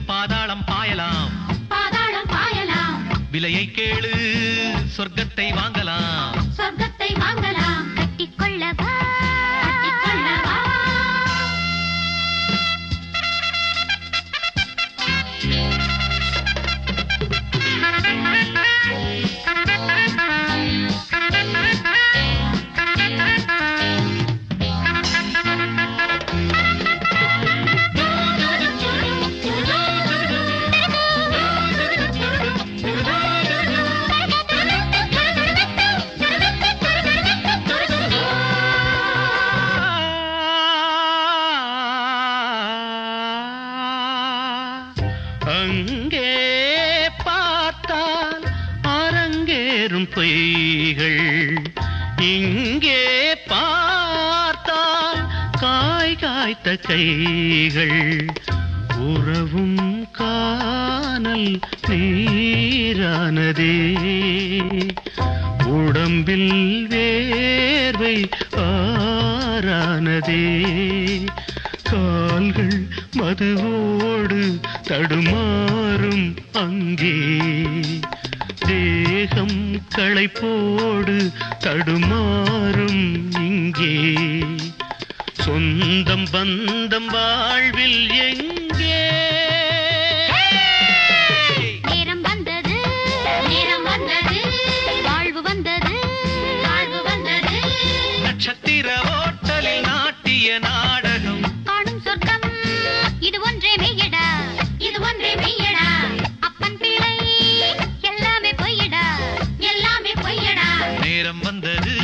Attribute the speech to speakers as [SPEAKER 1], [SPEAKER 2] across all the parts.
[SPEAKER 1] பாதாளம் பாயலாம்
[SPEAKER 2] பாதாளம் பாயலாம்
[SPEAKER 1] விலையை கேளு சொர்க்கத்தை வாங்கலாம்
[SPEAKER 2] சொர்க்கத்தை வாங்கலாம் கட்டிக்கொள்ளவா கட்டிக்கொள்ளவா
[SPEAKER 1] அங்கே பார்த்தால் அரங்கேறும் பொய்கள் இங்கே பார்த்தால் காய் காய்த்த கைகள் உறவும் காணல் நீரானதே உடம்பில் வேர்வை ஆறானதே கால்கள் மதுவோடு தடுமாறும் அங்கே தேகம் களைப்போடு தடுமாறும் இங்கே சொந்தம் பந்தம் வாழ்வில் எங்கே
[SPEAKER 2] நேரம் வந்தது வாழ்வு வந்தது
[SPEAKER 1] நட்சத்திர ஓட்டலில் நாட்டிய நாடகம்
[SPEAKER 2] காணும் சொர்க்கம் இது ஒன்றே மெய்யடா அப்பன் பிள்ளை எல்லாமே பொய்யடா
[SPEAKER 1] நேரம் வந்தது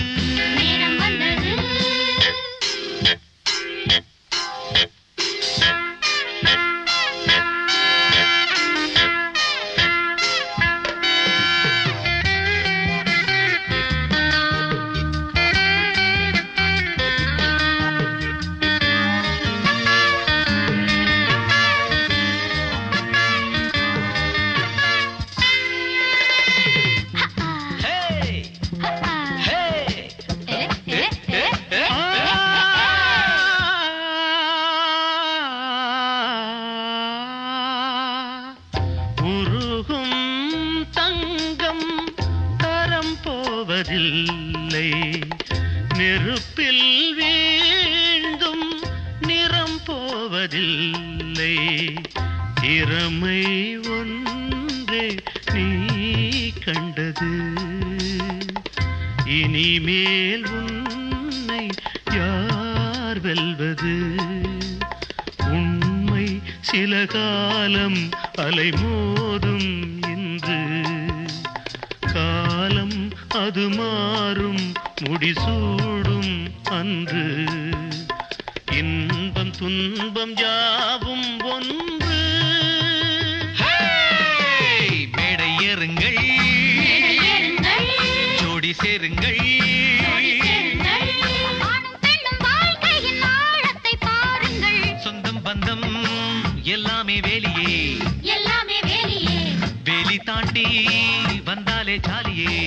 [SPEAKER 1] உருகும் தங்கம் தரம் போவதில்லை நெருப்பில் வீழ்ந்தும் நிறம் போவதில்லை திறமை ஒன்றே நீ கண்டது இனிமேல் உன்னை யார் வெல்வது உண்மை சில காலம் அலைமோதும் இன்று காலம் அது மாறும் முடிசூடும் அன்று இன்பம் துன்பம் யாவும் ஒன்று மேடை ஏறுங்கள் ஜோடி சேருங்கள் சொந்தம் பந்தம் எல்லாமே வேலியே
[SPEAKER 2] எல்லாமே வேலியே
[SPEAKER 1] வேலி தாண்டி வந்தாலே ஜாலியே